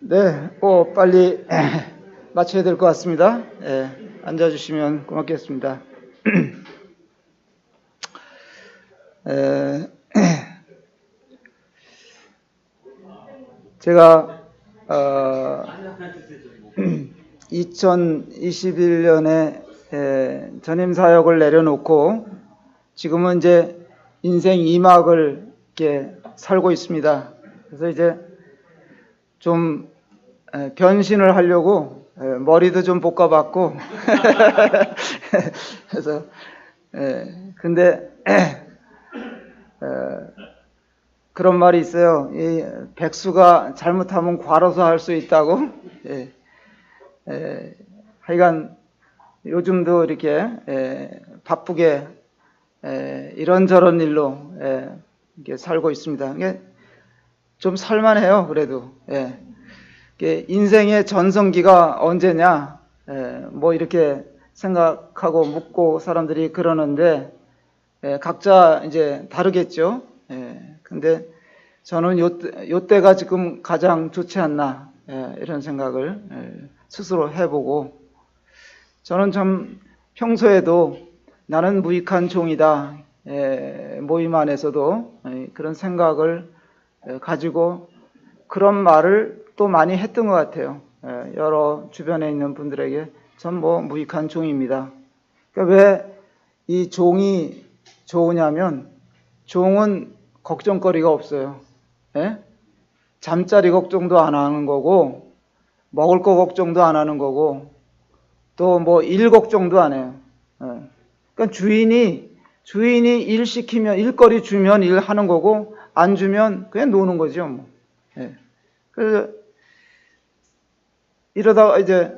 네, 빨리 마쳐야 될 것 같습니다. 앉아주시면 고맙겠습니다. 제가 2021년에 전임 사역을 내려놓고 지금은 이제 인생 2막을 이렇게 살고 있습니다. 그래서 이제 좀 변신을 하려고 머리도 좀 볶아봤고 그래서 근데 그런 말이 있어요. 이 백수가 잘못하면 과로사 할 수 있다고. 하여간 요즘도 이렇게 바쁘게 이런저런 일로 이렇게 살고 있습니다. 이게 좀 살만해요. 그래도 인생의 전성기가 언제냐 뭐 이렇게 생각하고 묻고 사람들이 그러는데 각자 이제 다르겠죠. 근데 저는 요때가 지금 가장 좋지 않나 이런 생각을 스스로 해보고, 저는 참 평소에도 나는 무익한 종이다 모임 안에서도 그런 생각을 가지고 그런 말을 또 많이 했던 것 같아요. 여러 주변에 있는 분들에게 전 뭐 무익한 종입니다. 그러니까 왜 이 종이 좋으냐면 종은 걱정거리가 없어요. 잠자리 걱정도 안 하는 거고, 먹을 거 걱정도 안 하는 거고, 또 뭐 일 걱정도 안 해요. 그러니까 주인이 일 시키면, 일거리 주면 일 하는 거고, 안 주면 그냥 노는 거죠. 뭐. 그래서 이러다가 이제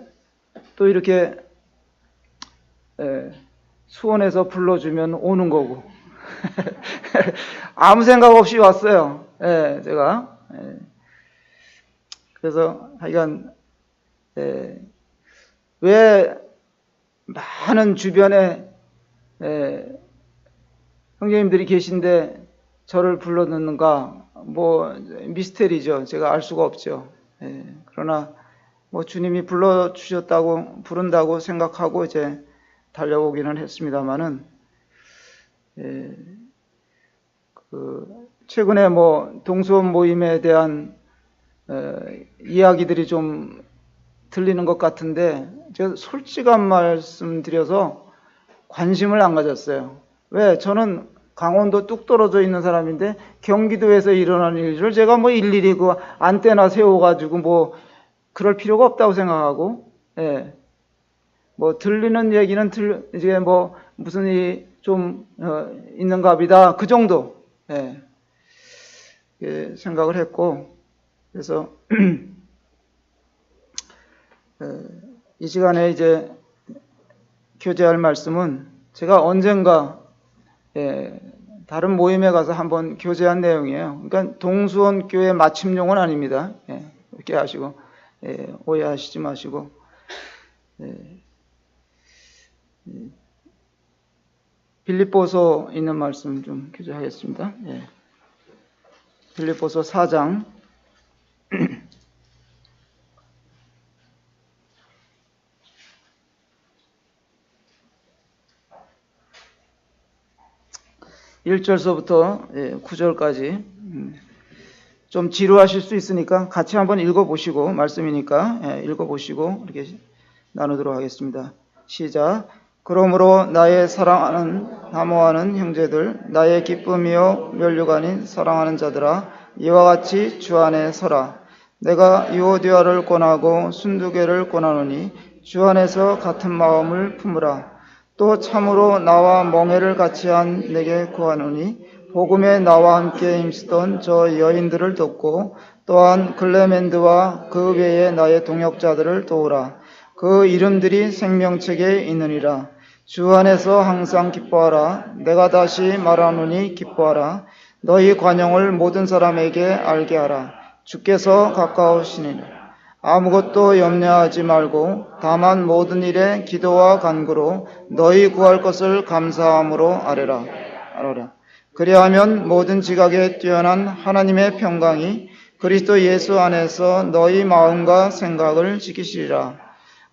또 이렇게 수원에서 불러주면 오는 거고 아무 생각 없이 왔어요. 제가 그래서 하여간 왜 많은 주변에 형제님들이 계신데 저를 불러넣는가, 뭐 미스테리죠. 제가 알 수가 없죠. 그러나 뭐 주님이 불러주셨다고, 부른다고 생각하고 이제 달려오기는 했습니다만은, 최근에 뭐 동수원 모임에 대한 이야기들이 좀 들리는 것 같은데, 제가 솔직한 말씀 드려서 관심을 안 가졌어요. 왜? 저는 강원도 뚝 떨어져 있는 사람인데 경기도에서 일어나는 일을 제가 뭐 일일이 그 안테나 세워가지고 뭐 그럴 필요가 없다고 생각하고, 뭐 들리는 얘기는 이제 뭐 무슨 일이 좀 있는가 보다, 그 정도 생각을 했고, 그래서 이 시간에 이제 교제할 말씀은 제가 언젠가 다른 모임에 가서 한번 교제한 내용이에요. 그러니까 동수원 교회 마침용은 아닙니다. 이렇게 하시고 오해하시지 마시고, 빌립보서 있는 말씀 좀 교제하겠습니다. 빌립보서 4장 1절서부터 9절까지 좀 지루하실 수 있으니까 같이 한번 읽어보시고, 말씀이니까 읽어보시고 이렇게 나누도록 하겠습니다. 시작. 그러므로 나의 사랑하는 사모하는 형제들, 나의 기쁨이요 면류가 아닌 사랑하는 자들아, 이와 같이 주 안에 서라. 내가 유오디아를 권하고 순두개를 권하노니 주 안에서 같은 마음을 품으라. 또 참으로 나와 멍에를 같이 한 내게 구하노니 복음에 나와 함께 힘쓰던 저 여인들을 돕고, 또한 클레멘드와 그 외에 나의 동역자들을 도우라. 그 이름들이 생명책에 있느니라. 주 안에서 항상 기뻐하라. 내가 다시 말하노니 기뻐하라. 너희 관용을 모든 사람에게 알게 하라. 주께서 가까우시니라. 아무것도 염려하지 말고 다만 모든 일에 기도와 간구로 너희 구할 것을 감사함으로 아뢰라. 그리하면 모든 지각에 뛰어난 하나님의 평강이 그리스도 예수 안에서 너희 마음과 생각을 지키시리라.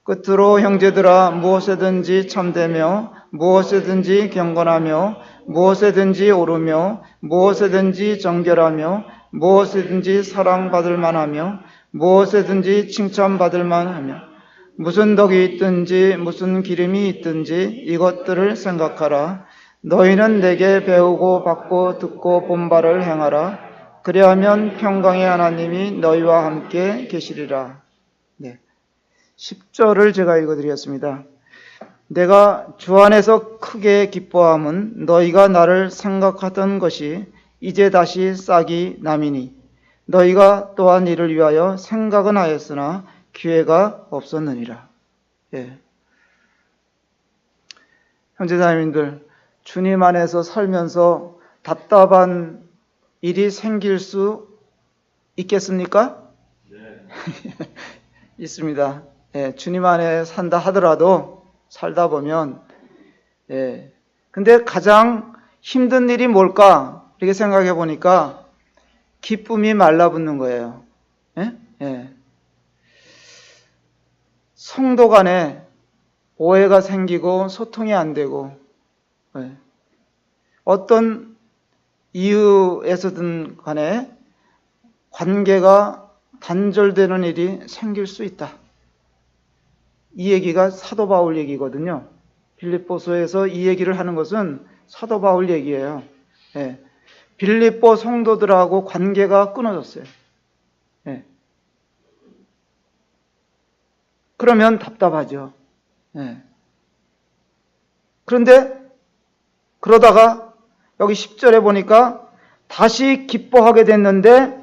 끝으로 형제들아, 무엇에든지 참되며 무엇에든지 경건하며 무엇에든지 오르며 무엇에든지 정결하며 무엇에든지 사랑받을 만하며 무엇에든지 칭찬받을 만하며 무슨 덕이 있든지 무슨 기름이 있든지 이것들을 생각하라. 너희는 내게 배우고 받고 듣고 본 바를 행하라. 그리하면 평강의 하나님이 너희와 함께 계시리라. 네. 10절을 제가 읽어드리겠습니다. 내가 주 안에서 크게 기뻐함은 너희가 나를 생각하던 것이 이제 다시 싹이 남이니 너희가 또한 이를 위하여 생각은 하였으나 기회가 없었느니라. 예. 형제자매님들, 주님 안에서 살면서 답답한 일이 생길 수 있겠습니까? 네. 있습니다. 예, 주님 안에 산다 하더라도 살다 보면, 예. 근데 가장 힘든 일이 뭘까? 이렇게 생각해 보니까 기쁨이 말라붙는 거예요. 예? 예. 성도 간에 오해가 생기고 소통이 안 되고, 예. 어떤 이유에서든 간에 관계가 단절되는 일이 생길 수 있다. 이 얘기가 사도 바울 얘기거든요. 빌립보서에서 이 얘기를 하는 것은 사도 바울 얘기예요. 예. 빌립보 성도들하고 관계가 끊어졌어요. 예. 그러면 답답하죠. 예. 그런데 그러다가 여기 10절에 보니까 다시 기뻐하게 됐는데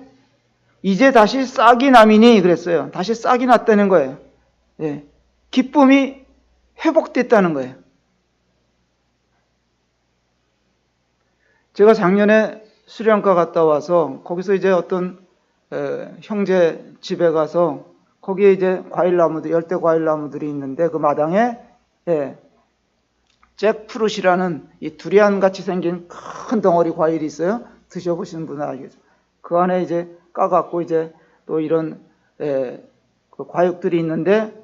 이제 다시 싹이 남이니 그랬어요. 다시 싹이 났다는 거예요. 예. 기쁨이 회복됐다는 거예요. 제가 작년에 수련가 갔다 와서 거기서 이제 어떤 형제 집에 가서 거기에 이제 과일나무들, 열대 과일나무들이 있는데 그 마당에 잭프루시라는 이 두리안 같이 생긴 큰 덩어리 과일이 있어요. 드셔보시는 분은 알겠죠. 그 안에 이제 까갖고 이제 또 이런 그 과육들이 있는데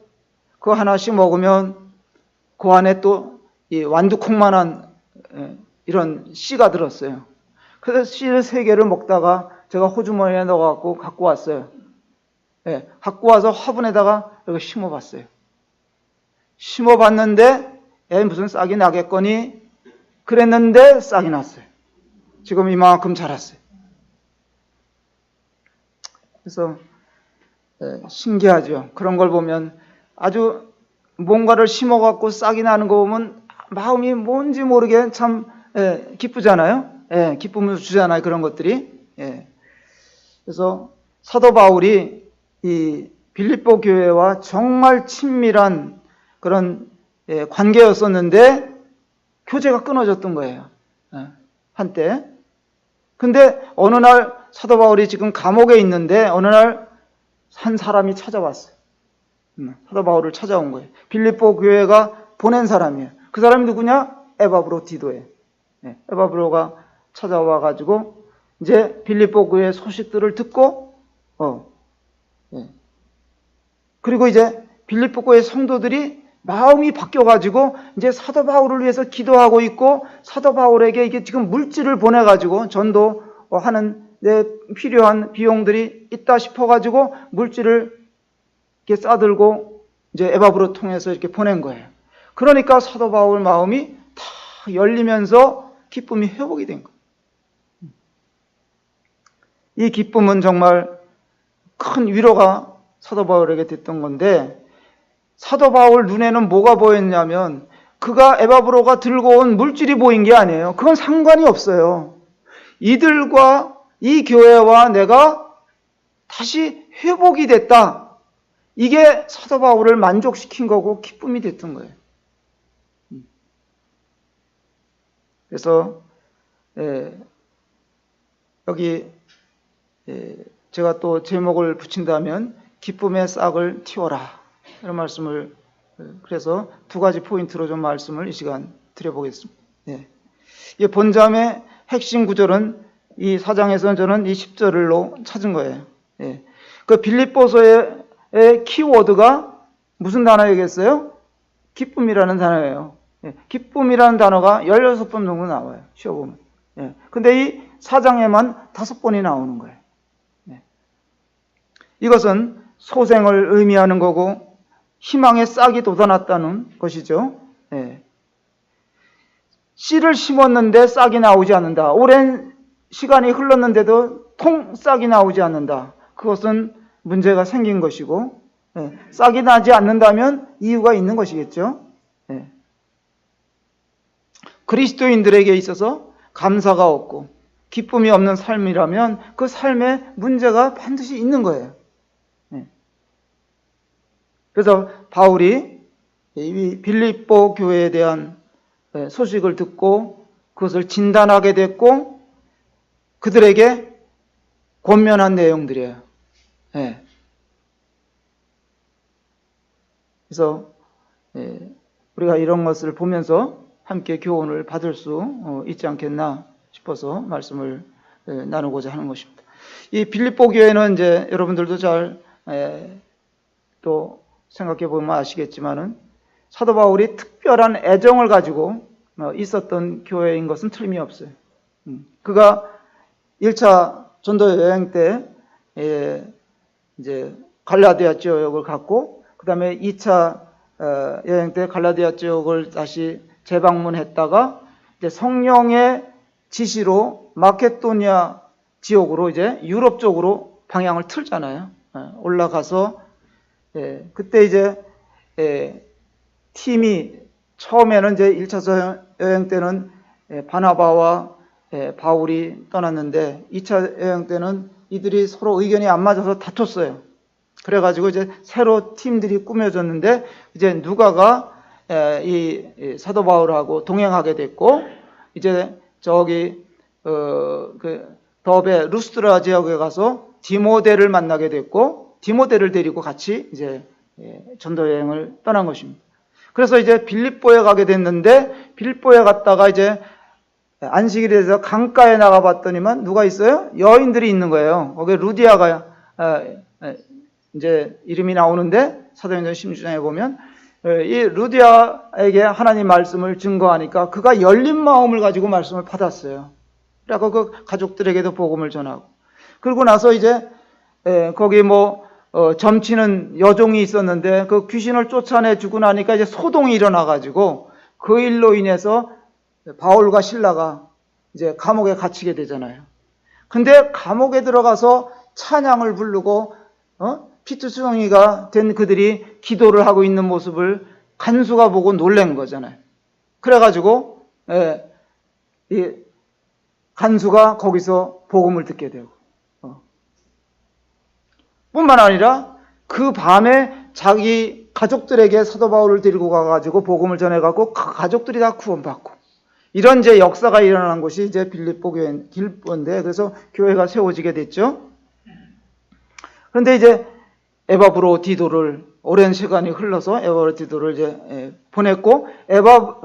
그거 하나씩 먹으면 그 안에 또 이 완두콩만한 이런 씨가 들었어요. 그래서 씨를 3개를 먹다가 제가 호주머니에 넣어갖고 갖고 왔어요. 예, 갖고 와서 화분에다가 이렇게 심어봤어요. 심어봤는데 무슨 싹이 나겠거니 그랬는데 싹이 났어요. 지금 이만큼 자랐어요. 그래서 신기하죠. 그런 걸 보면 아주 뭔가를 심어갖고 싹이 나는 거 보면 마음이 뭔지 모르게 참 기쁘잖아요. 기쁨을 주잖아요. 그런 것들이. 그래서 사도 바울이 이 빌립보 교회와 정말 친밀한 그런 관계였었는데 교제가 끊어졌던 거예요. 한때. 근데 어느 날 사도 바울이 지금 감옥에 있는데 어느 날 한 사람이 찾아왔어요. 사도 바울을 찾아온 거예요. 빌립보 교회가 보낸 사람이에요. 그 사람이 누구냐? 에바브로 디도예요. 에바브로가 찾아와 가지고 이제 빌립보 교회 소식들을 듣고 그리고 이제 빌립보 교회 성도들이 마음이 바뀌어 가지고 이제 사도 바울을 위해서 기도하고 있고 사도 바울에게 이게 지금 물질을 보내 가지고 전도하는 데 필요한 비용들이 있다 싶어 가지고 물질을 이렇게 싸들고 이제 에바브로 통해서 이렇게 보낸 거예요. 그러니까 사도 바울 마음이 다 열리면서 기쁨이 회복이 된 거예요. 이 기쁨은 정말 큰 위로가 사도 바울에게 됐던 건데 사도 바울 눈에는 뭐가 보였냐면 그가 에바브로가 들고 온 물질이 보인 게 아니에요. 그건 상관이 없어요. 이들과 이 교회와 내가 다시 회복이 됐다. 이게 사도 바울을 만족시킨 거고 기쁨이 됐던 거예요. 그래서 여기 제가 또 제목을 붙인다면 기쁨의 싹을 틔워라 이런 말씀을 그래서 2가지 포인트로 좀 말씀을 이 시간 드려보겠습니다. 이 본점의 핵심 구절은 이 4장에서는 저는 이 10절로 찾은 거예요. 예. 그 빌립보서의 키워드가 무슨 단어이겠어요? 기쁨이라는 단어예요. 예. 기쁨이라는 단어가 16번 정도 나와요. 쉬어보면. 예. 근데 이 4장에만 5번이 나오는 거예요. 예. 이것은 소생을 의미하는 거고 희망의 싹이 돋아났다는 것이죠. 예. 씨를 심었는데 싹이 나오지 않는다. 오랜 시간이 흘렀는데도 싹이 나오지 않는다. 그것은 문제가 생긴 것이고, 예. 싹이 나지 않는다면 이유가 있는 것이겠죠. 예. 그리스도인들에게 있어서 감사가 없고 기쁨이 없는 삶이라면 그 삶에 문제가 반드시 있는 거예요. 예. 그래서 바울이 이 빌립보 교회에 대한 소식을 듣고 그것을 진단하게 됐고 그들에게 권면한 내용들이에요. 예. 그래서 우리가 이런 것을 보면서 함께 교훈을 받을 수 있지 않겠나 싶어서 말씀을 나누고자 하는 것입니다. 이 빌립보 교회는 이제 여러분들도 잘 또 생각해 보면 아시겠지만은 사도 바울이 특별한 애정을 가지고 있었던 교회인 것은 틀림이 없어요. 그가 1차 전도 여행 때 이제 갈라디아 지역을 갔고 그 다음에 2차 여행 때 갈라디아 지역을 다시 재방문했다가 이제 성령의 지시로 마케도니아 지역으로 이제 유럽 쪽으로 방향을 틀잖아요. 올라가서 그때 이제 팀이 처음에는 이제 1차 여행 때는 바나바와 바울이 떠났는데 2차 여행 때는 이들이 서로 의견이 안 맞아서 다퉜어요. 그래가지고 이제 새로 팀들이 꾸며졌는데 이제 누가가 이 사도 바울하고 동행하게 됐고 이제 저기 그 더베 루스트라 지역에 가서 디모데를 만나게 됐고 디모데를 데리고 같이 이제 전도 여행을 떠난 것입니다. 그래서 이제 빌립보에 가게 됐는데 빌립보에 갔다가 이제 안식일에서 강가에 나가 봤더니만 누가 있어요? 여인들이 있는 거예요. 거기 루디아가 이제 이름이 나오는데 사도행전 16장에 보면 이 루디아에게 하나님 말씀을 증거하니까 그가 열린 마음을 가지고 말씀을 받았어요. 그래서 그 가족들에게도 복음을 전하고 그러고 나서 이제 거기 점치는 여종이 있었는데 그 귀신을 쫓아내 주고 나니까 이제 소동이 일어나 가지고 그 일로 인해서 바울과 실라가 이제 감옥에 갇히게 되잖아요. 근데 감옥에 들어가서 찬양을 부르고 피투성이가 된 그들이 기도를 하고 있는 모습을 간수가 보고 놀란 거잖아요. 그래가지고 이 간수가 거기서 복음을 듣게 되고 뿐만 아니라 그 밤에 자기 가족들에게 사도 바울을 데리고 가가지고 복음을 전해갖고 그 가족들이 다 구원받고 이런 이제 역사가 일어난 곳이 이제 빌립보 교회인데 그래서 교회가 세워지게 됐죠. 그런데 이제 에바브로디도를 오랜 시간이 흘러서 에바브로디도를 이제 보냈고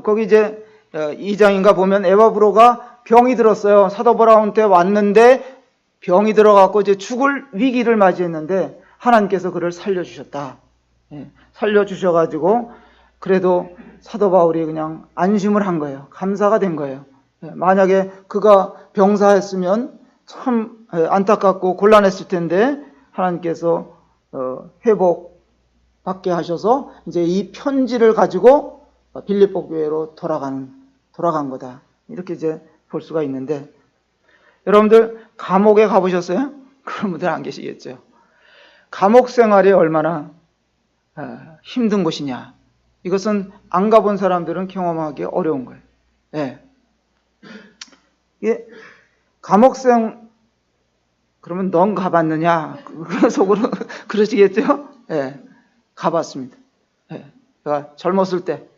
거기 이제 2장인가 보면 에바브로가 병이 들었어요. 사도 바울한테 왔는데 병이 들어갖고 이제 죽을 위기를 맞이했는데 하나님께서 그를 살려주셨다. 살려주셔가지고 그래도 사도 바울이 그냥 안심을 한 거예요. 감사가 된 거예요. 만약에 그가 병사했으면 참 안타깝고 곤란했을 텐데 하나님께서 회복받게 하셔서 이제 이 편지를 가지고 빌립보 교회로 돌아간 거다. 이렇게 이제 볼 수가 있는데 여러분들 감옥에 가보셨어요? 그런 분들 안 계시겠죠. 감옥 생활이 얼마나 힘든 곳이냐. 이것은 안 가본 사람들은 경험하기 어려운 거예요. 이게 감옥생 그러면 넌 가봤느냐? 그 속으로 그러시겠죠? 가봤습니다. 제가 젊었을 때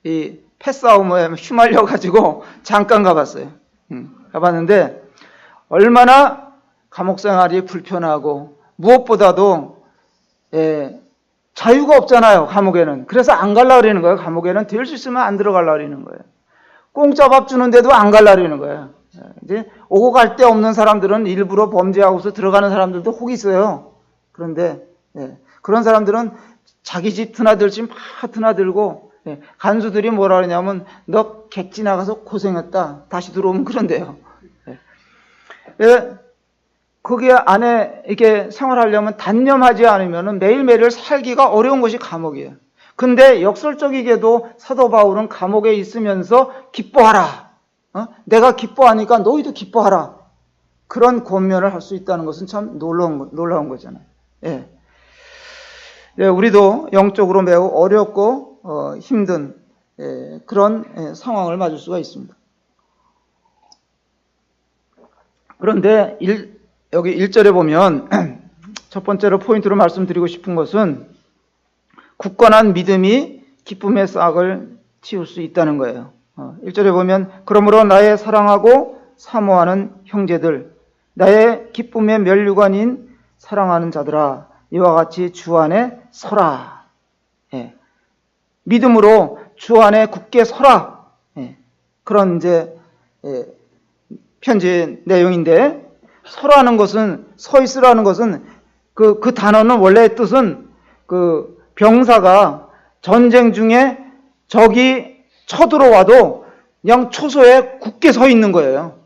이 패싸움에 휘말려가지고 잠깐 가봤어요. 가봤는데 얼마나 감옥 생활이 불편하고 무엇보다도 자유가 없잖아요. 감옥에는. 그래서 안 가려고 그러는 거예요. 감옥에는 될 수 있으면 안 들어가려고 그러는 거예요. 공짜 밥 주는데도 안 가려고 그러는 거예요. 이제 오고 갈 데 없는 사람들은 일부러 범죄하고서 들어가는 사람들도 혹 있어요. 그런데 그런 사람들은 자기 집 드나들지 막 드나들고 간수들이 뭐라 그러냐면 너 객지 나가서 고생했다. 다시 들어오면 그런데요. 거기 안에 이렇게 생활하려면 단념하지 않으면 매일매일 살기가 어려운 것이 감옥이에요. 근데 역설적이게도 사도 바울은 감옥에 있으면서 기뻐하라. 내가 기뻐하니까 너희도 기뻐하라. 그런 권면을 할 수 있다는 것은 참 놀라운 거잖아요. 우리도 영적으로 매우 어렵고 힘든 그런 상황을 맞을 수가 있습니다. 그런데 여기 1절에 보면 첫 번째로 포인트로 말씀드리고 싶은 것은 굳건한 믿음이 기쁨의 싹을 틔울 수 있다는 거예요. 1절에 보면 그러므로 나의 사랑하고 사모하는 형제들, 나의 기쁨의 면류관인 사랑하는 자들아, 이와 같이 주 안에 서라. 믿음으로 주 안에 굳게 서라. 그런 이제 편지의 내용인데, 서라는 것은, 서 있으라는 것은 그 단어는 원래 뜻은 그 병사가 전쟁 중에 적이 쳐들어와도 그냥 초소에 굳게 서 있는 거예요.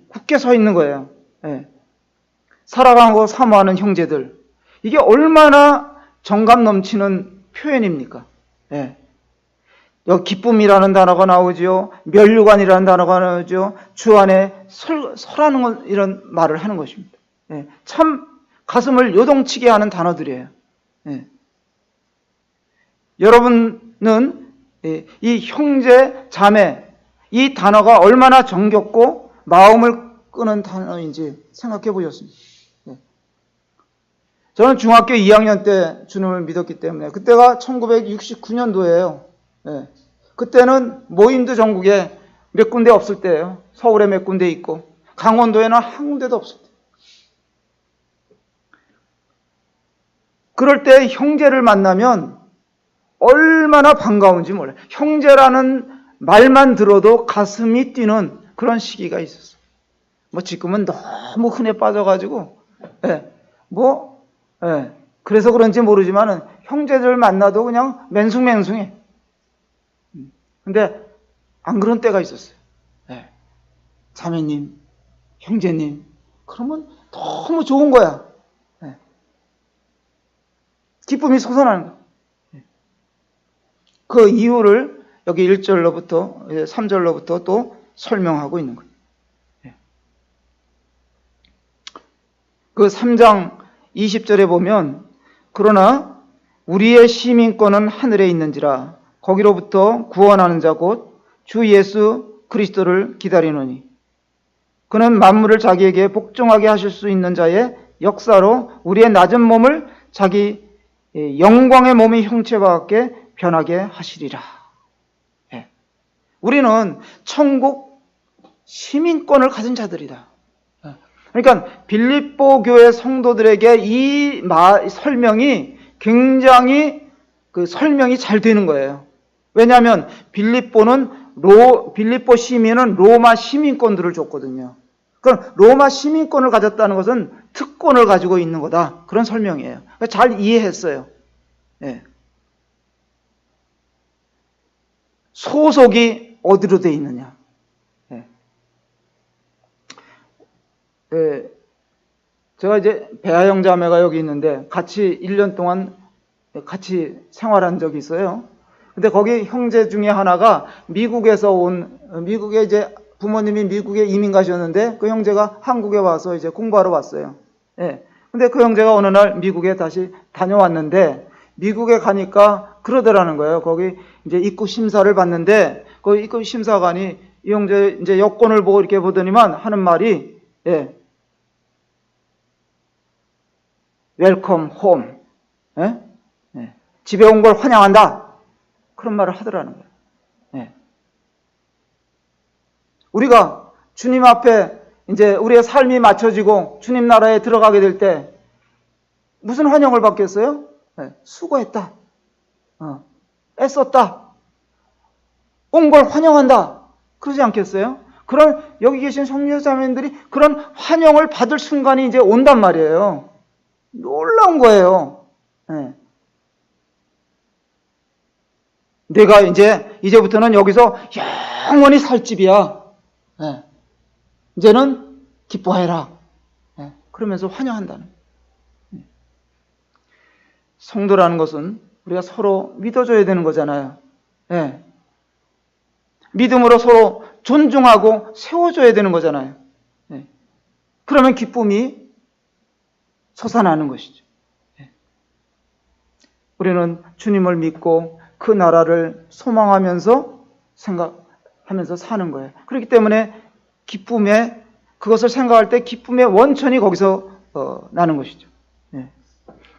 굳게 서 있는 거예요. 사랑하고 사모하는 형제들. 이게 얼마나 정감 넘치는 표현입니까? 여기 기쁨이라는 단어가 나오죠. 면류관이라는 단어가 나오죠. 주 안에 서라는 이런 말을 하는 것입니다. 참 가슴을 요동치게 하는 단어들이에요. 여러분은 이 형제, 자매, 이 단어가 얼마나 정겹고 마음을 끄는 단어인지 생각해 보셨습니다. 저는 중학교 2학년 때 주님을 믿었기 때문에, 그때가 1969년도예요. 그때는 모임도 전국에 몇 군데 없을 때예요. 서울에 몇 군데 있고 강원도에는 한 군데도 없을 때. 그럴 때 형제를 만나면 얼마나 반가운지 몰라요. 형제라는 말만 들어도 가슴이 뛰는 그런 시기가 있었어요. 지금은 너무 흔해 빠져가지고 그래서 그런지 모르지만은 형제들 만나도 그냥 맹숭맹숭해. 근데 안 그런 때가 있었어요. 자매님, 형제님, 그러면 너무 좋은 거야. 기쁨이 솟아나는 거야. 그 이유를 여기 1절로부터 3절로부터 또 설명하고 있는 거예요. 그 3장 20절에 보면 그러나 우리의 시민권은 하늘에 있는지라 거기로부터 구원하는 자 곧 주 예수 그리스도를 기다리노니 그는 만물을 자기에게 복종하게 하실 수 있는 자의 역사로 우리의 낮은 몸을 자기 영광의 몸의 형체와 같게 변하게 하시리라. 우리는 천국 시민권을 가진 자들이다. 그러니까 빌립보 교회 성도들에게 이 설명이 굉장히 설명이 잘 되는 거예요. 왜냐하면 빌립보 시민은 로마 시민권들을 줬거든요. 그럼 로마 시민권을 가졌다는 것은 특권을 가지고 있는 거다. 그런 설명이에요. 잘 이해했어요. 소속이 어디로 돼 있느냐. 제가 이제 배아영 자매가 여기 있는데 같이 1년 동안 같이 생활한 적이 있어요. 근데 거기 형제 중에 하나가 미국에 이제 부모님이 미국에 이민 가셨는데 그 형제가 한국에 와서 이제 공부하러 왔어요. 근데 그 형제가 어느 날 미국에 다시 다녀왔는데 미국에 가니까 그러더라는 거예요. 거기 이제 입국 심사를 받는데 그 입국 심사관이 이 형제 이제 여권을 보고 이렇게 보더니만 하는 말이 웰컴 홈. 집에 온 걸 환영한다. 그런 말을 하더라는 거예요. 우리가 주님 앞에 이제 우리의 삶이 맞춰지고 주님 나라에 들어가게 될 때 무슨 환영을 받겠어요? 수고했다. 애썼다. 온 걸 환영한다. 그러지 않겠어요? 그런 여기 계신 성녀자매들이 그런 환영을 받을 순간이 이제 온단 말이에요. 놀라운 거예요. 예. 내가 이제부터는 여기서 영원히 살 집이야. 예. 이제는 기뻐해라. 예. 그러면서 환영한다는. 성도라는 것은 우리가 서로 믿어줘야 되는 거잖아요. 예. 믿음으로 서로 존중하고 세워줘야 되는 거잖아요. 예. 그러면 기쁨이 솟아나는 것이죠. 예. 우리는 주님을 믿고 그 나라를 소망하면서 생각하면서 사는 거예요. 그렇기 때문에 그것을 생각할 때 기쁨의 원천이 거기서 나는 것이죠.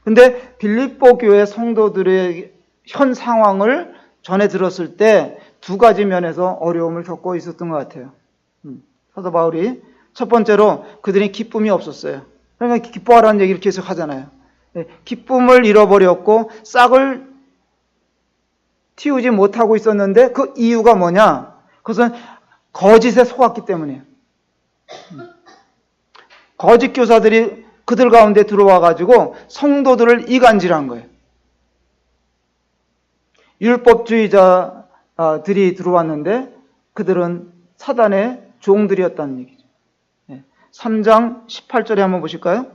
근데 빌립보 교회 성도들의 현 상황을 전해 들었을 때 두 가지 면에서 어려움을 겪고 있었던 것 같아요. 사도 바울이 첫 번째로 그들이 기쁨이 없었어요. 그러니까 기뻐하라는 얘기를 계속 하잖아요. 기쁨을 잃어버렸고 싹을 틔우지 못하고 있었는데 그 이유가 뭐냐? 그것은 거짓에 속았기 때문이에요. 거짓 교사들이 그들 가운데 들어와 가지고 성도들을 이간질한 거예요. 율법주의자들이 들어왔는데 그들은 사단의 종들이었다는 얘기죠. 3장 18절에 한번 보실까요?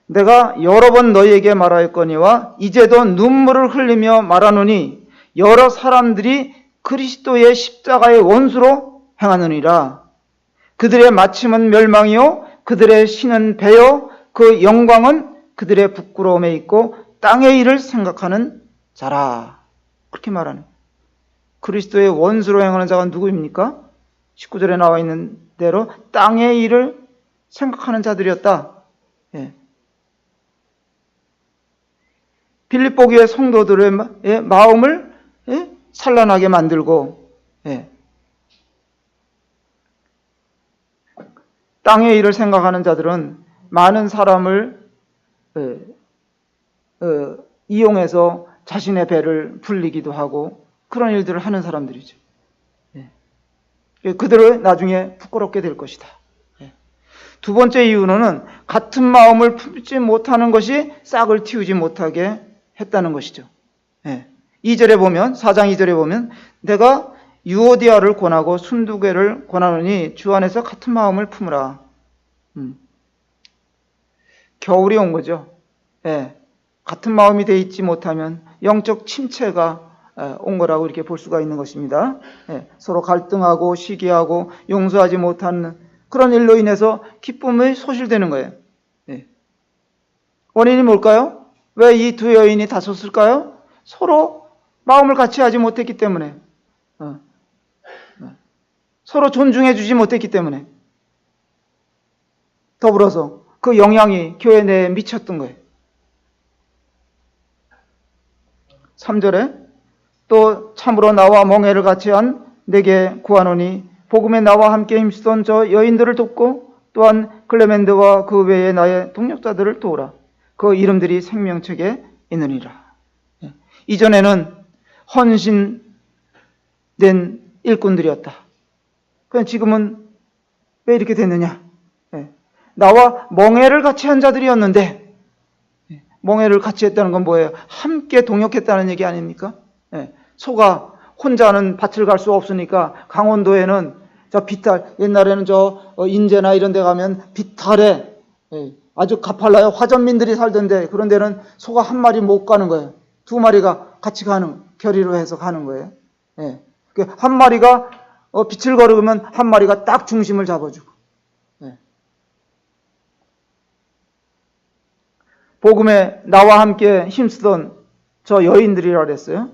내가 여러 번 너희에게 말하였거니와 이제도 눈물을 흘리며 말하노니 여러 사람들이 그리스도의 십자가의 원수로 행하느니라. 그들의 마침은 멸망이요 그들의 신은 배요 그 영광은 그들의 부끄러움에 있고 땅의 일을 생각하는 자라. 그렇게 말하는. 그리스도의 원수로 행하는 자가 누구입니까? 19절에 나와 있는 대로 땅의 일을 생각하는 자들이었다. 예. 빌립보 교회 성도들의 마음을 산란하게 만들고 땅의 일을 생각하는 자들은 많은 사람을 이용해서 자신의 배를 불리기도 하고 그런 일들을 하는 사람들이죠. 그들을 나중에 부끄럽게 될 것이다. 두 번째 이유는 같은 마음을 품지 못하는 것이 싹을 틔우지 못하게 했다는 것이죠. 2절에 보면 4장 2절에 보면 내가 유오디아를 권하고 순두개를 권하노니 주 안에서 같은 마음을 품으라. 겨울이 온 거죠. 같은 마음이 돼 있지 못하면 영적 침체가 온 거라고 이렇게 볼 수가 있는 것입니다. 서로 갈등하고 시기하고 용서하지 못하는 그런 일로 인해서 기쁨이 소실되는 거예요. 원인이 뭘까요? 왜 이 두 여인이 다퉜을까요? 서로 마음을 같이 하지 못했기 때문에, 서로 존중해 주지 못했기 때문에, 더불어서 그 영향이 교회 내에 미쳤던 거예요. 3절에 또 참으로 나와 멍에를 같이 한 내게 구하노니 복음에 나와 함께 힘쓰던 저 여인들을 돕고 또한 클레멘드와 그 외에 나의 동력자들을 도우라. 그 이름들이 생명책에 있느니라. 이전에는 헌신된 일꾼들이었다. 그럼 지금은 왜 이렇게 됐느냐? 나와 멍에를 같이 한 자들이었는데, 멍에를 같이 했다는 건 뭐예요? 함께 동역했다는 얘기 아닙니까? 소가 혼자는 밭을 갈 수 없으니까 강원도에는 저 비탈, 옛날에는 저 인제나 이런 데 가면 비탈에 아주 가팔라요 화전민들이 살던데 그런 데는 소가 한 마리 못 가는 거예요. 두 마리가 같이 가는, 결의로 해서 가는 거예요. 한 마리가 빛을 걸으면 한 마리가 딱 중심을 잡아주고. 복음에 나와 함께 힘쓰던 저 여인들이라 그랬어요.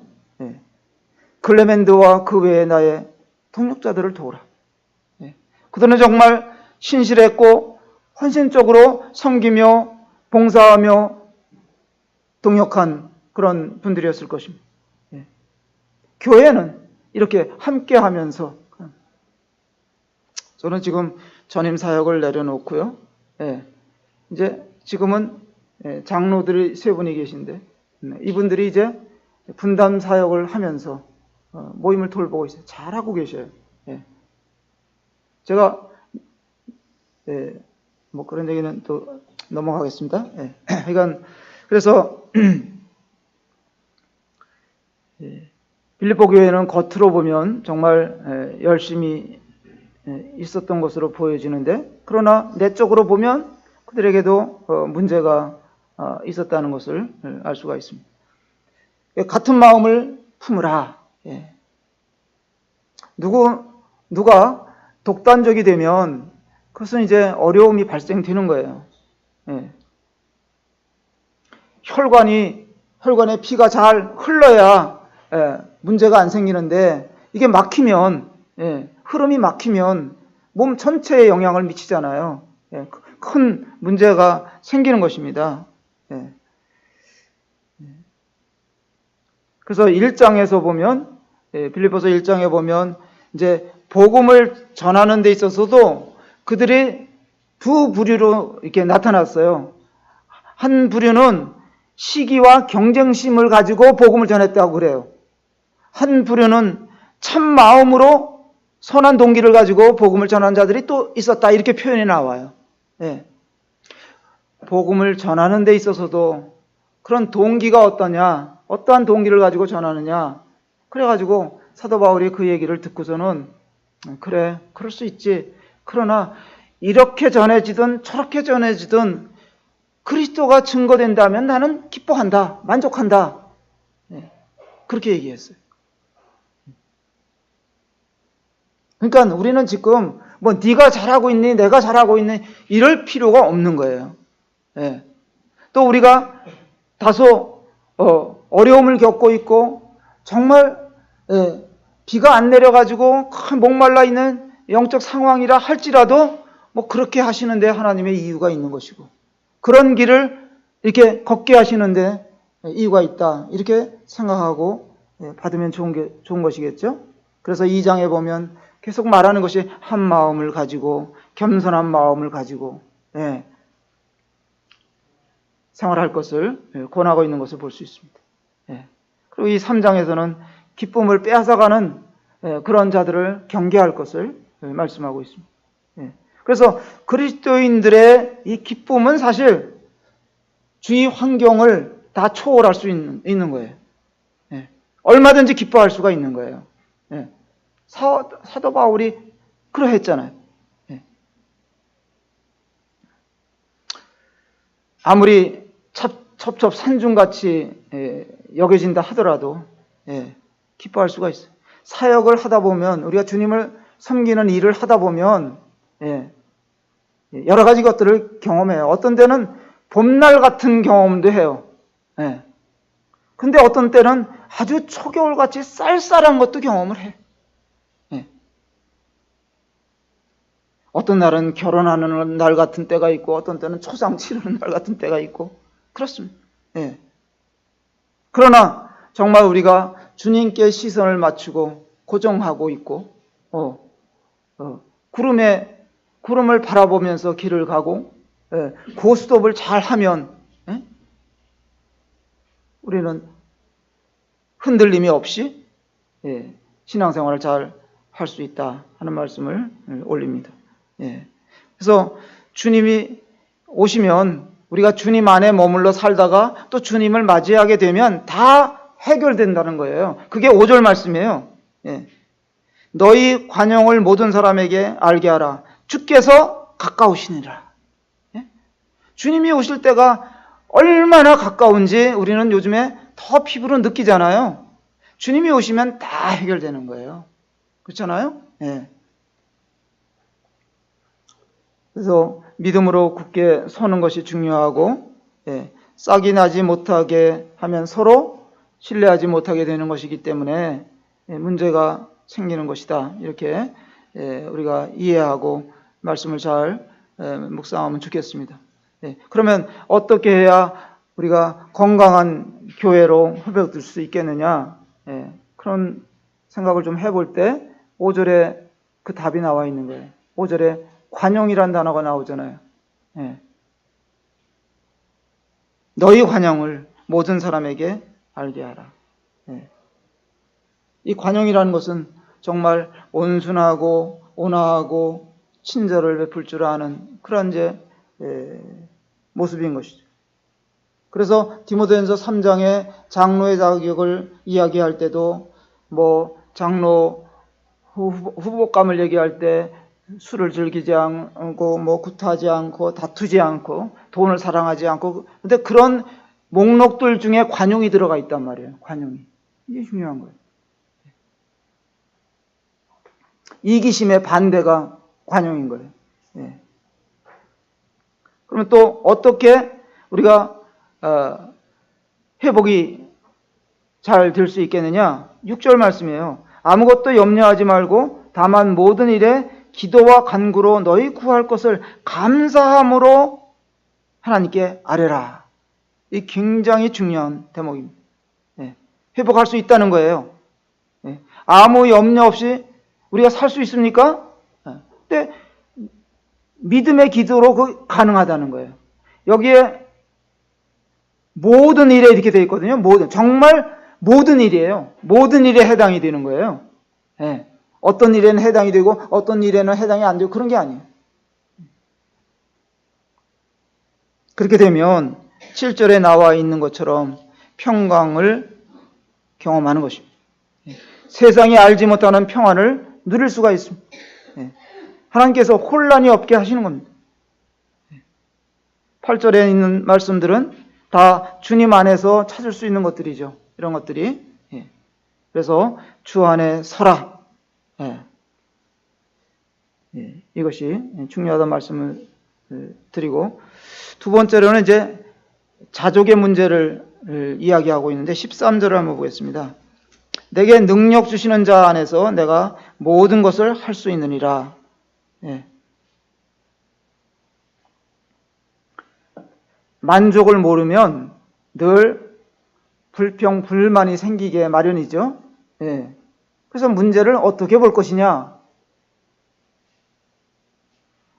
클레멘드와 그 외에 나의 동력자들을 도우라. 그들은 정말 신실했고 헌신적으로 섬기며 봉사하며 동역한 그런 분들이었을 것입니다. 교회는 이렇게 함께 하면서 저는 지금 전임 사역을 내려놓고요. 이제 지금은 장로들이 세 분이 계신데 이분들이 이제 분담 사역을 하면서 모임을 돌보고 있어요. 잘하고 계셔요. 제가 뭐 그런 얘기는 또 넘어가겠습니다. 그러니까 그래서 빌립보 교회는 겉으로 보면 정말 열심히 있었던 것으로 보여지는데, 그러나 내적으로 보면 그들에게도 문제가 있었다는 것을 알 수가 있습니다. 같은 마음을 품으라. 누가 독단적이 되면 그것은 이제 어려움이 발생되는 거예요. 혈관에 피가 잘 흘러야 문제가 안 생기는데, 이게 막히면, 흐름이 막히면 몸 전체에 영향을 미치잖아요. 큰 문제가 생기는 것입니다. 그래서 1장에서 보면, 빌립보서 1장에 보면 이제 복음을 전하는 데 있어서도 그들이 두 부류로 이렇게 나타났어요. 한 부류는 시기와 경쟁심을 가지고 복음을 전했다고 그래요. 한 부류는 참 마음으로 선한 동기를 가지고 복음을 전하는 자들이 또 있었다, 이렇게 표현이 나와요. 복음을 전하는 데 있어서도 그런 동기가 어떠냐, 어떠한 동기를 가지고 전하느냐, 그래가지고 사도 바울이 그 얘기를 듣고서는 그래, 그럴 수 있지. 그러나 이렇게 전해지든 저렇게 전해지든 그리스도가 증거된다면 나는 기뻐한다, 만족한다. 그렇게 얘기했어요. 그러니까 우리는 지금 뭐 네가 잘하고 있니, 내가 잘하고 있니, 이럴 필요가 없는 거예요. 또 우리가 다소 어려움을 겪고 있고 정말 비가 안 내려가지고 목말라 있는 영적 상황이라 할지라도 뭐 그렇게 하시는데 하나님의 이유가 있는 것이고, 그런 길을 이렇게 걷게 하시는데 이유가 있다, 이렇게 생각하고 받으면 좋은 것이겠죠. 그래서 2장에 보면 계속 말하는 것이 한 마음을 가지고 겸손한 마음을 가지고 생활할 것을 권하고 있는 것을 볼 수 있습니다. 그리고 이 3장에서는 기쁨을 빼앗아가는 그런 자들을 경계할 것을 말씀하고 있습니다. 그래서 그리스도인들의 이 기쁨은 사실 주위 환경을 다 초월할 수 있는 거예요. 얼마든지 기뻐할 수가 있는 거예요. 사도 바울이 그러했잖아요. 아무리 첩첩산중같이 여겨진다 하더라도 기뻐할 수가 있어요. 사역을 하다 보면, 우리가 주님을 섬기는 일을 하다 보면 여러 가지 것들을 경험해요. 어떤 때는 봄날 같은 경험도 해요. 근데 어떤 때는 아주 초겨울같이 쌀쌀한 것도 경험을 해. 어떤 날은 결혼하는 날 같은 때가 있고, 어떤 때는 초상 치르는 날 같은 때가 있고, 그렇습니다. 그러나 정말 우리가 주님께 시선을 맞추고 고정하고 있고, 구름을 바라보면서 길을 가고, 고스톱을 잘 하면 우리는 흔들림이 없이 신앙생활을 잘 할 수 있다 하는 말씀을 올립니다. 그래서 주님이 오시면 우리가 주님 안에 머물러 살다가 또 주님을 맞이하게 되면 다 해결된다는 거예요. 그게 5절 말씀이에요. 너희 관용을 모든 사람에게 알게 하라. 주께서 가까우시니라. 주님이 오실 때가 얼마나 가까운지 우리는 요즘에 더 피부로 느끼잖아요. 주님이 오시면 다 해결되는 거예요. 그렇잖아요? 그래서 믿음으로 굳게 서는 것이 중요하고, 싹이 나지 못하게 하면 서로 신뢰하지 못하게 되는 것이기 때문에 문제가 생기는 것이다. 이렇게 우리가 이해하고 말씀을 잘 묵상하면 좋겠습니다. 그러면 어떻게 해야 우리가 건강한 교회로 회복될 수 있겠느냐? 그런 생각을 좀 해볼 때 5절에 그 답이 나와 있는 거예요. 5절에 관용이란 단어가 나오잖아요. 너희 관용을 모든 사람에게 알게 하라. 이 관용이라는 것은 정말 온순하고 온화하고 친절을 베풀 줄 아는 그런 이제 모습인 것이죠. 그래서 디모데전서 3장에 장로의 자격을 이야기할 때도 뭐 장로 후보감을 얘기할 때 술을 즐기지 않고 뭐 구타하지 않고 다투지 않고 돈을 사랑하지 않고, 근데 그런 목록들 중에 관용이 들어가 있단 말이에요. 관용이. 이게 중요한 거예요. 이기심의 반대가 관용인 거예요. 예. 그러면 또 어떻게 우리가 회복이 잘 될 수 있겠느냐? 6절 말씀이에요. 아무것도 염려하지 말고 다만 모든 일에 기도와 간구로 너희 구할 것을 감사함으로 하나님께 아뢰라. 이 굉장히 중요한 대목입니다. 예. 회복할 수 있다는 거예요. 예. 아무 염려 없이 우리가 살 수 있습니까? 예. 근데 믿음의 기도로 그 가능하다는 거예요. 여기에 모든 일에 이렇게 되어 있거든요. 정말 모든 일이에요. 모든 일에 해당이 되는 거예요. 예. 어떤 일에는 해당이 되고 어떤 일에는 해당이 안 되고 그런 게 아니에요. 그렇게 되면 7절에 나와 있는 것처럼 평강을 경험하는 것입니다. 예. 세상이 알지 못하는 평안을 누릴 수가 있습니다. 예. 하나님께서 혼란이 없게 하시는 겁니다. 8절에 있는 말씀들은 다 주님 안에서 찾을 수 있는 것들이죠. 이런 것들이. 예. 그래서 주 안에 서라. 예. 예. 이것이 중요하다는 말씀을 드리고, 두 번째로는 이제 자족의 문제를 이야기하고 있는데 13절을 한번 보겠습니다. 내게 능력 주시는 자 안에서 내가 모든 것을 할 수 있느니라. 예. 만족을 모르면 늘 불평, 불만이 생기게 마련이죠. 예. 그래서 문제를 어떻게 볼 것이냐?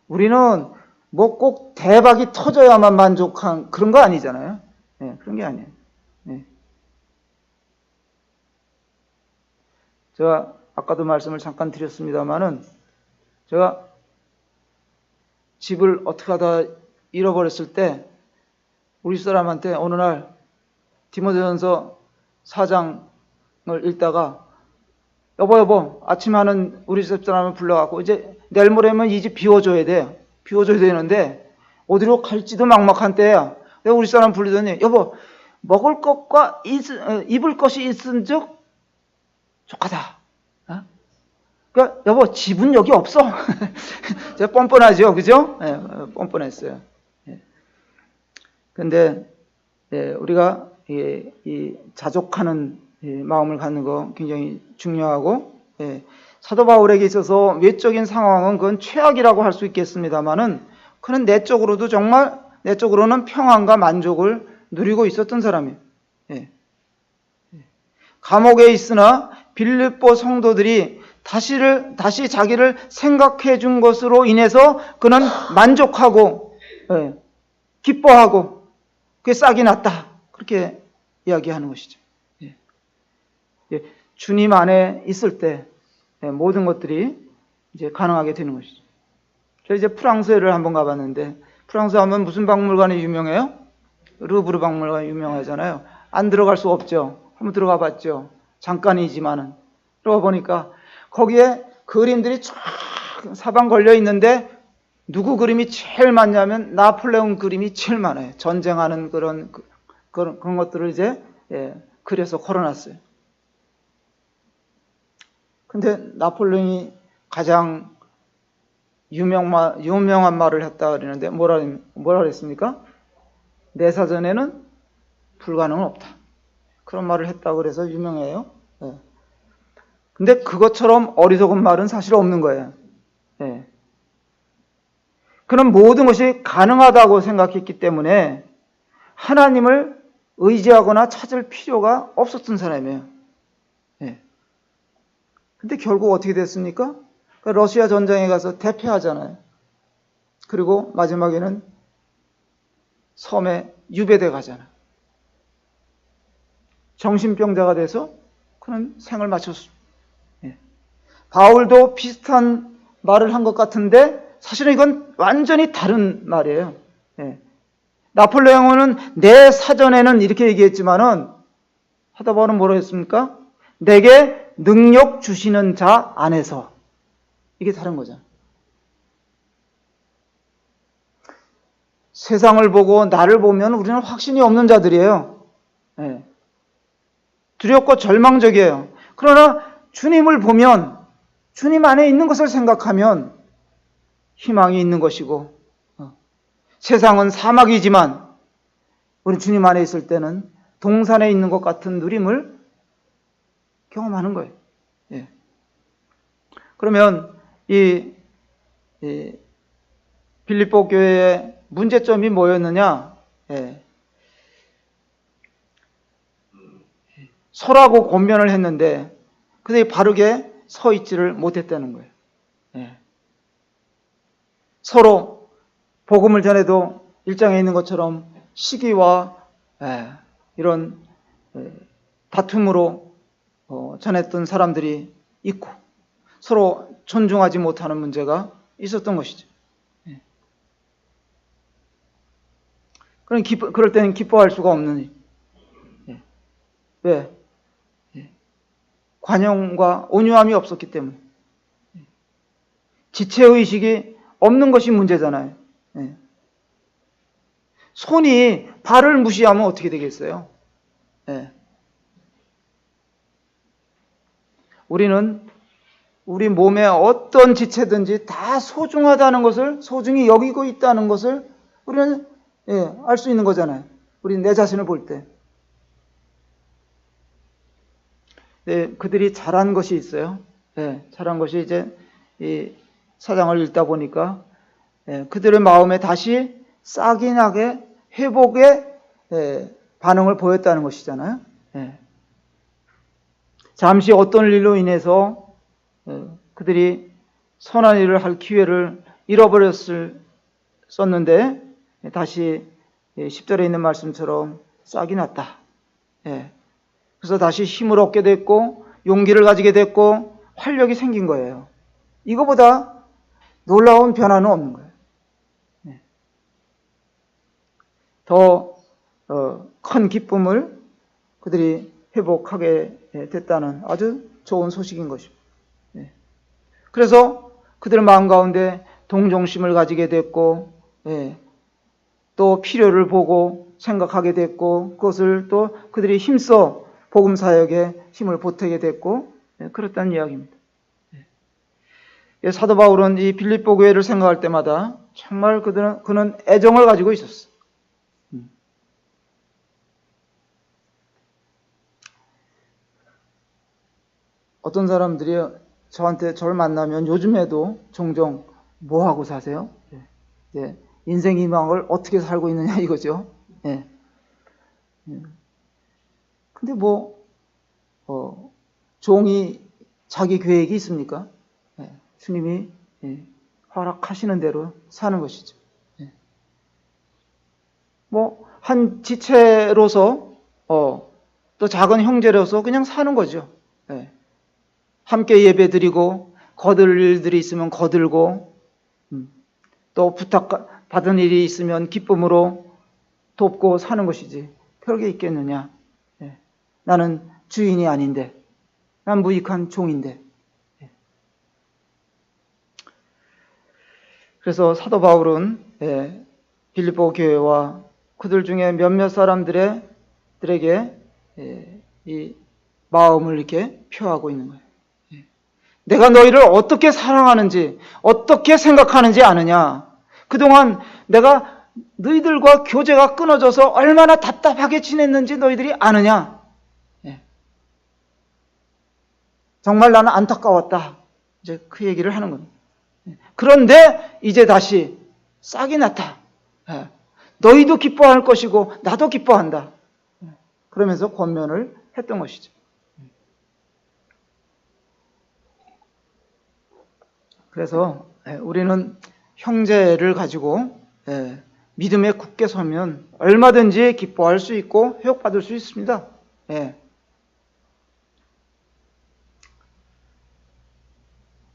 우리는 뭐 꼭 대박이 터져야만 만족한 그런 거 아니잖아요. 예, 그런 게 아니에요. 예. 제가 아까도 말씀을 잠깐 드렸습니다만은 제가 집을 어떻게 하다 잃어버렸을 때 우리 사람한테 어느 날 디모데전서 4장을 읽다가 여보 아침 하는 우리 집 사람을 불러갖고 이제 내일 모레면 이 집 비워줘야 돼. 비워줘야 되는데 어디로 갈지도 막막한 때야. 내가 우리 사람 불리더니 여보 먹을 것과 입을 것이 있은즉 족하다. 어? 그러니까 여보 집은 여기 없어. 제가 뻔뻔하죠, 그죠? 네, 뻔뻔했어요. 그런데 우리가 이 자족하는 마음을 갖는 거 굉장히 중요하고, 사도 바울에게 있어서 외적인 상황은 그건 최악이라고 할 수 있겠습니다만은 그는 내적으로도 정말 내적으로는 평안과 만족을 누리고 있었던 사람이에요. 감옥에 있으나 빌립보 성도들이 다시 자기를 생각해 준 것으로 인해서 그는 만족하고 기뻐하고 그게 싹이 났다. 그렇게 이야기하는 것이죠. 주님 안에 있을 때 모든 것들이 이제 가능하게 되는 것이죠. 제가 이제 프랑스를 한번 가봤는데, 프랑스 하면 무슨 박물관이 유명해요? 루브르 박물관이 유명하잖아요. 안 들어갈 수 없죠. 한번 들어가 봤죠. 잠깐이지만은. 들어가 보니까 거기에 그림들이 쫙 사방 걸려 있는데 누구 그림이 제일 많냐면 나폴레옹 그림이 제일 많아요. 전쟁하는 그런 것들을 이제 그려서 걸어놨어요. 근데 나폴레옹이 가장 유명한 말을 했다 그러는데 뭐라 그랬습니까? 내 사전에는 불가능은 없다. 그런 말을 했다고 그래서 유명해요. 근데 그것처럼 어리석은 말은 사실 없는 거예요. 그런 모든 것이 가능하다고 생각했기 때문에 하나님을 의지하거나 찾을 필요가 없었던 사람이에요. 근데 결국 어떻게 됐습니까? 러시아 전쟁에 가서 대패하잖아요. 그리고 마지막에는 섬에 유배돼 가잖아요. 정신병자가 돼서 그는 생을 마쳤습니다. 바울도 비슷한 말을 한 것 같은데 사실은 이건 완전히 다른 말이에요. 예. 나폴레옹은 내 사전에는 이렇게 얘기했지만은 사도 바울은 뭐라고 했습니까? 내게 능력 주시는 자 안에서. 이게 다른 거죠. 세상을 보고 나를 보면 우리는 확신이 없는 자들이에요. 예. 두렵고 절망적이에요. 그러나 주님을 보면 주님 안에 있는 것을 생각하면 희망이 있는 것이고, 세상은 사막이지만 우리 주님 안에 있을 때는 동산에 있는 것 같은 누림을 경험하는 거예요. 예. 그러면 이 빌립보 교회의 문제점이 뭐였느냐? 예. 서라고 권면을 했는데 그들이 바르게 서 있지를 못했다는 거예요. 예. 서로 복음을 전해도 1장에 있는 것처럼 시기와 이런 다툼으로 전했던 사람들이 있고 서로 존중하지 못하는 문제가 있었던 것이죠. 예. 그럴 때는 기뻐할 수가 없는 일. 예. 왜? 관용과 온유함이 없었기 때문에. 지체의식이 없는 것이 문제잖아요. 예. 손이 발을 무시하면 어떻게 되겠어요? 예. 우리는 우리 몸에 어떤 지체든지 다 소중하다는 것을, 소중히 여기고 있다는 것을 우리는 알 수 있는 거잖아요. 우리 내 자신을 볼 때. 그들이 잘한 것이 있어요. 잘한 것이 이제 이 사장을 읽다 보니까 그들의 마음에 다시 싹이 나게 회복의 반응을 보였다는 것이잖아요. 잠시 어떤 일로 인해서 그들이 선한 일을 할 기회를 잃어버렸었는데 다시 10절에 있는 말씀처럼 싹이 났다. 그래서 다시 힘을 얻게 됐고 용기를 가지게 됐고 활력이 생긴 거예요. 이거보다 놀라운 변화는 없는 거예요. 더 큰 기쁨을 그들이 회복하게 됐다는 아주 좋은 소식인 것입니다. 그래서 그들의 마음 가운데 동정심을 가지게 됐고 또 필요를 보고 생각하게 됐고 그것을 또 그들이 힘써 복음 사역에 힘을 보태게 됐고 그렇다는 이야기입니다. 사도 바울은 이 빌립보 교회를 생각할 때마다 정말 그는 애정을 가지고 있었어요. 어떤 사람들이 저를 만나면 요즘에도 종종 뭐 하고 사세요? 인생 희망을 어떻게 살고 있느냐 이거죠. 근데 종이 자기 계획이 있습니까? 주님이 허락하시는 대로 사는 것이죠. 한 지체로서 또 작은 형제로서 그냥 사는 거죠. 함께 예배드리고 거들 일들이 있으면 거들고 또 부탁받은 일이 있으면 기쁨으로 돕고 사는 것이지 별게 있겠느냐. 나는 주인이 아닌데 난 무익한 종인데. 그래서 사도 바울은 빌립보 교회와 그들 중에 몇몇 사람들에게 이 마음을 이렇게 표하고 있는 거예요. 내가 너희를 어떻게 사랑하는지, 어떻게 생각하는지 아느냐? 그동안 내가 너희들과 교제가 끊어져서 얼마나 답답하게 지냈는지 너희들이 아느냐? 정말 나는 안타까웠다. 이제 그 얘기를 하는 겁니다. 그런데 이제 다시 싹이 났다. 너희도 기뻐할 것이고 나도 기뻐한다. 그러면서 권면을 했던 것이죠. 그래서 우리는 형제를 가지고 믿음에 굳게 서면 얼마든지 기뻐할 수 있고 회복받을 수 있습니다.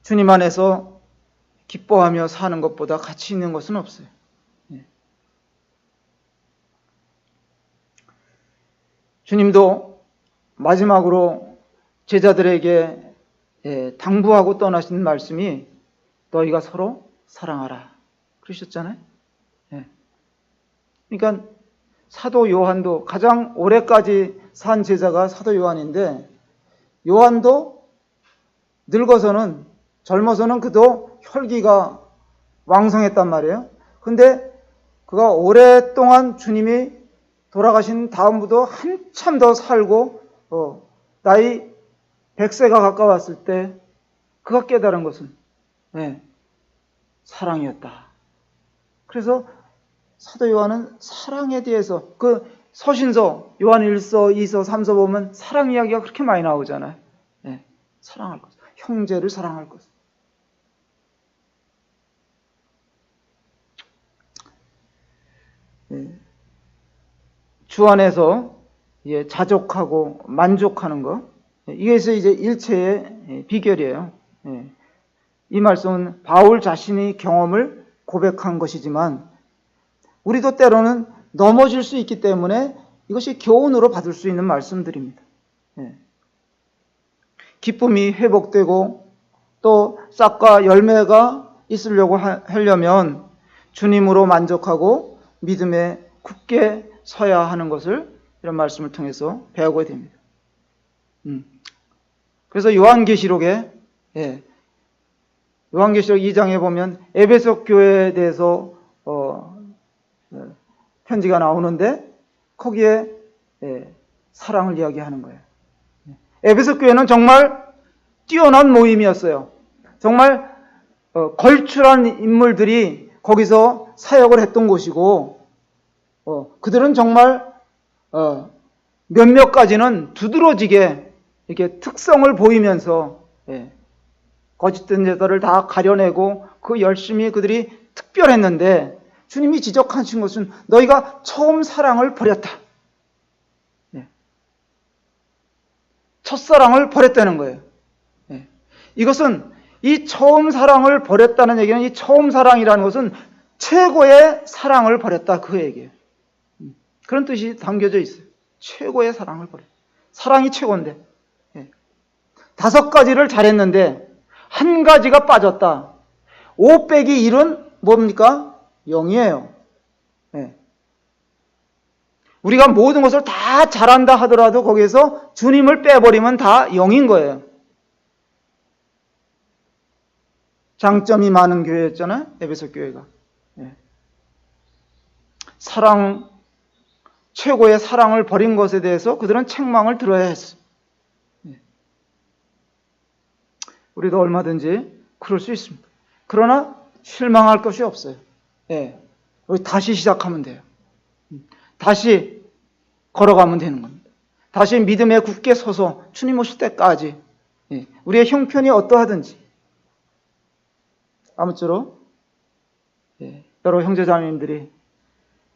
주님 안에서 기뻐하며 사는 것보다 가치 있는 것은 없어요. 주님도 마지막으로 제자들에게 당부하고 떠나신 말씀이 너희가 서로 사랑하라 그러셨잖아요. 그러니까 사도 요한도 가장 오래까지 산 제자가 사도 요한인데, 요한도 늙어서는, 젊어서는 그도 혈기가 왕성했단 말이에요. 근데 그가 오랫동안 주님이 돌아가신 다음부터 한참 더 살고 나이 100세가 가까웠을 때 그가 깨달은 것은 사랑이었다. 그래서 사도 요한은 사랑에 대해서, 그 서신서 요한 1서, 2서, 3서 보면 사랑 이야기가 그렇게 많이 나오잖아요. 사랑할 것, 형제를 사랑할 것. 주 안에서 자족하고 만족하는 것, 이것이 이제 일체의 비결이에요. 이 말씀은 바울 자신의 경험을 고백한 것이지만 우리도 때로는 넘어질 수 있기 때문에 이것이 교훈으로 받을 수 있는 말씀들입니다. 기쁨이 회복되고 또 싹과 열매가 있으려고 하려면 주님으로 만족하고 믿음에 굳게 서야 하는 것을 이런 말씀을 통해서 배우게 됩니다. 그래서 요한계시록 2장에 보면 에베소 교회에 대해서 편지가 나오는데 거기에 사랑을 이야기하는 거예요. 에베소 교회는 정말 뛰어난 모임이었어요. 정말 걸출한 인물들이 거기서 사역을 했던 곳이고, 그들은 정말 몇몇 가지는 두드러지게 이렇게 특성을 보이면서 거짓된 제사를 다 가려내고 그 열심히 그들이 특별했는데, 주님이 지적하신 것은 너희가 처음 사랑을 버렸다. 첫사랑을 버렸다는 거예요. 이것은 이 처음 사랑을 버렸다는 얘기는, 이 처음 사랑이라는 것은 최고의 사랑을 버렸다, 그 얘기예요. 그런 뜻이 담겨져 있어요. 최고의 사랑을 버렸다. 사랑이 최고인데 5가지를 잘했는데 1가지가 빠졌다. 5 빼기 1은 뭡니까? 0이에요. 우리가 모든 것을 다 잘한다 하더라도 거기에서 주님을 빼버리면 다 0인 거예요. 장점이 많은 교회였잖아요, 에베소 교회가. 사랑, 최고의 사랑을 버린 것에 대해서 그들은 책망을 들어야 했어요. 우리도 얼마든지 그럴 수 있습니다. 그러나 실망할 것이 없어요. 우리 다시 시작하면 돼요. 다시 걸어가면 되는 겁니다. 다시 믿음에 굳게 서서 주님 오실 때까지 우리의 형편이 어떠하든지, 아무쪼록 여러 형제자매님들이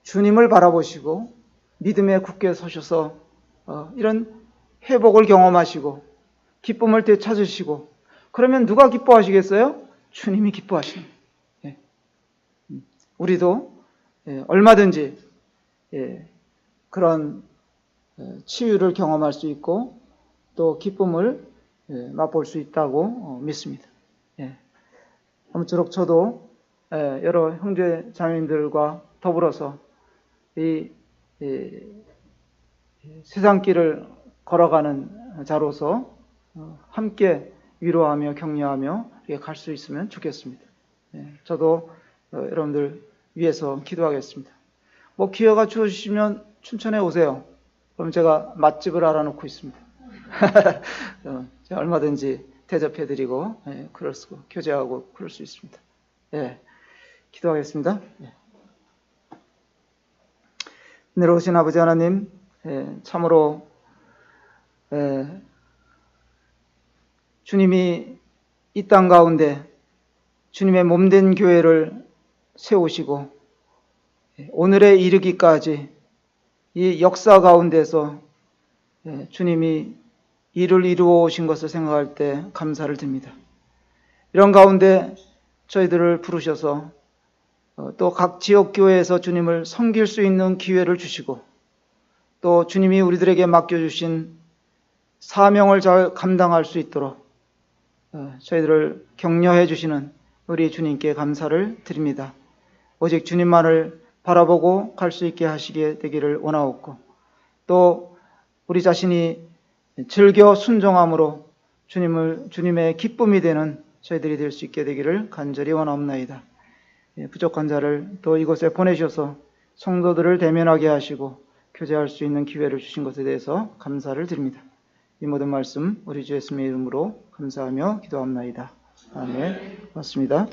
주님을 바라보시고 믿음에 굳게 서셔서 이런 회복을 경험하시고 기쁨을 되찾으시고, 그러면 누가 기뻐하시겠어요? 주님이 기뻐하시는 거예요. 우리도 얼마든지 그런 치유를 경험할 수 있고 또 기쁨을 맛볼 수 있다고 믿습니다. 아무쪼록 저도 여러 형제 자매님들과 더불어서 이 세상길을 걸어가는 자로서 함께 위로하며 격려하며 갈 수 있으면 좋겠습니다. 저도 여러분들 위해서 기도하겠습니다. 뭐 기회가 주어지시면 춘천에 오세요. 그럼 제가 맛집을 알아놓고 있습니다. 제가 얼마든지 대접해드리고 그럴 수, 교제하고 그럴 수 있습니다. 기도하겠습니다. 은혜로우신 아버지 하나님, 참으로 주님이 이 땅 가운데 주님의 몸된 교회를 세우시고 오늘에 이르기까지 이 역사 가운데서 주님이 일을 이루어 오신 것을 생각할 때 감사를 드립니다. 이런 가운데 저희들을 부르셔서 또 각 지역 교회에서 주님을 섬길 수 있는 기회를 주시고 또 주님이 우리들에게 맡겨주신 사명을 잘 감당할 수 있도록 저희들을 격려해 주시는 우리 주님께 감사를 드립니다. 오직 주님만을 바라보고 갈 수 있게 하시게 되기를 원하옵고 또 우리 자신이 즐겨 순종함으로 주님의 기쁨이 되는 저희들이 될 수 있게 되기를 간절히 원하옵나이다. 부족한 자를 또 이곳에 보내셔서 성도들을 대면하게 하시고 교제할 수 있는 기회를 주신 것에 대해서 감사를 드립니다. 이 모든 말씀 우리 주 예수님의 이름으로 감사하며 기도합나이다. 아멘. 고맙습니다.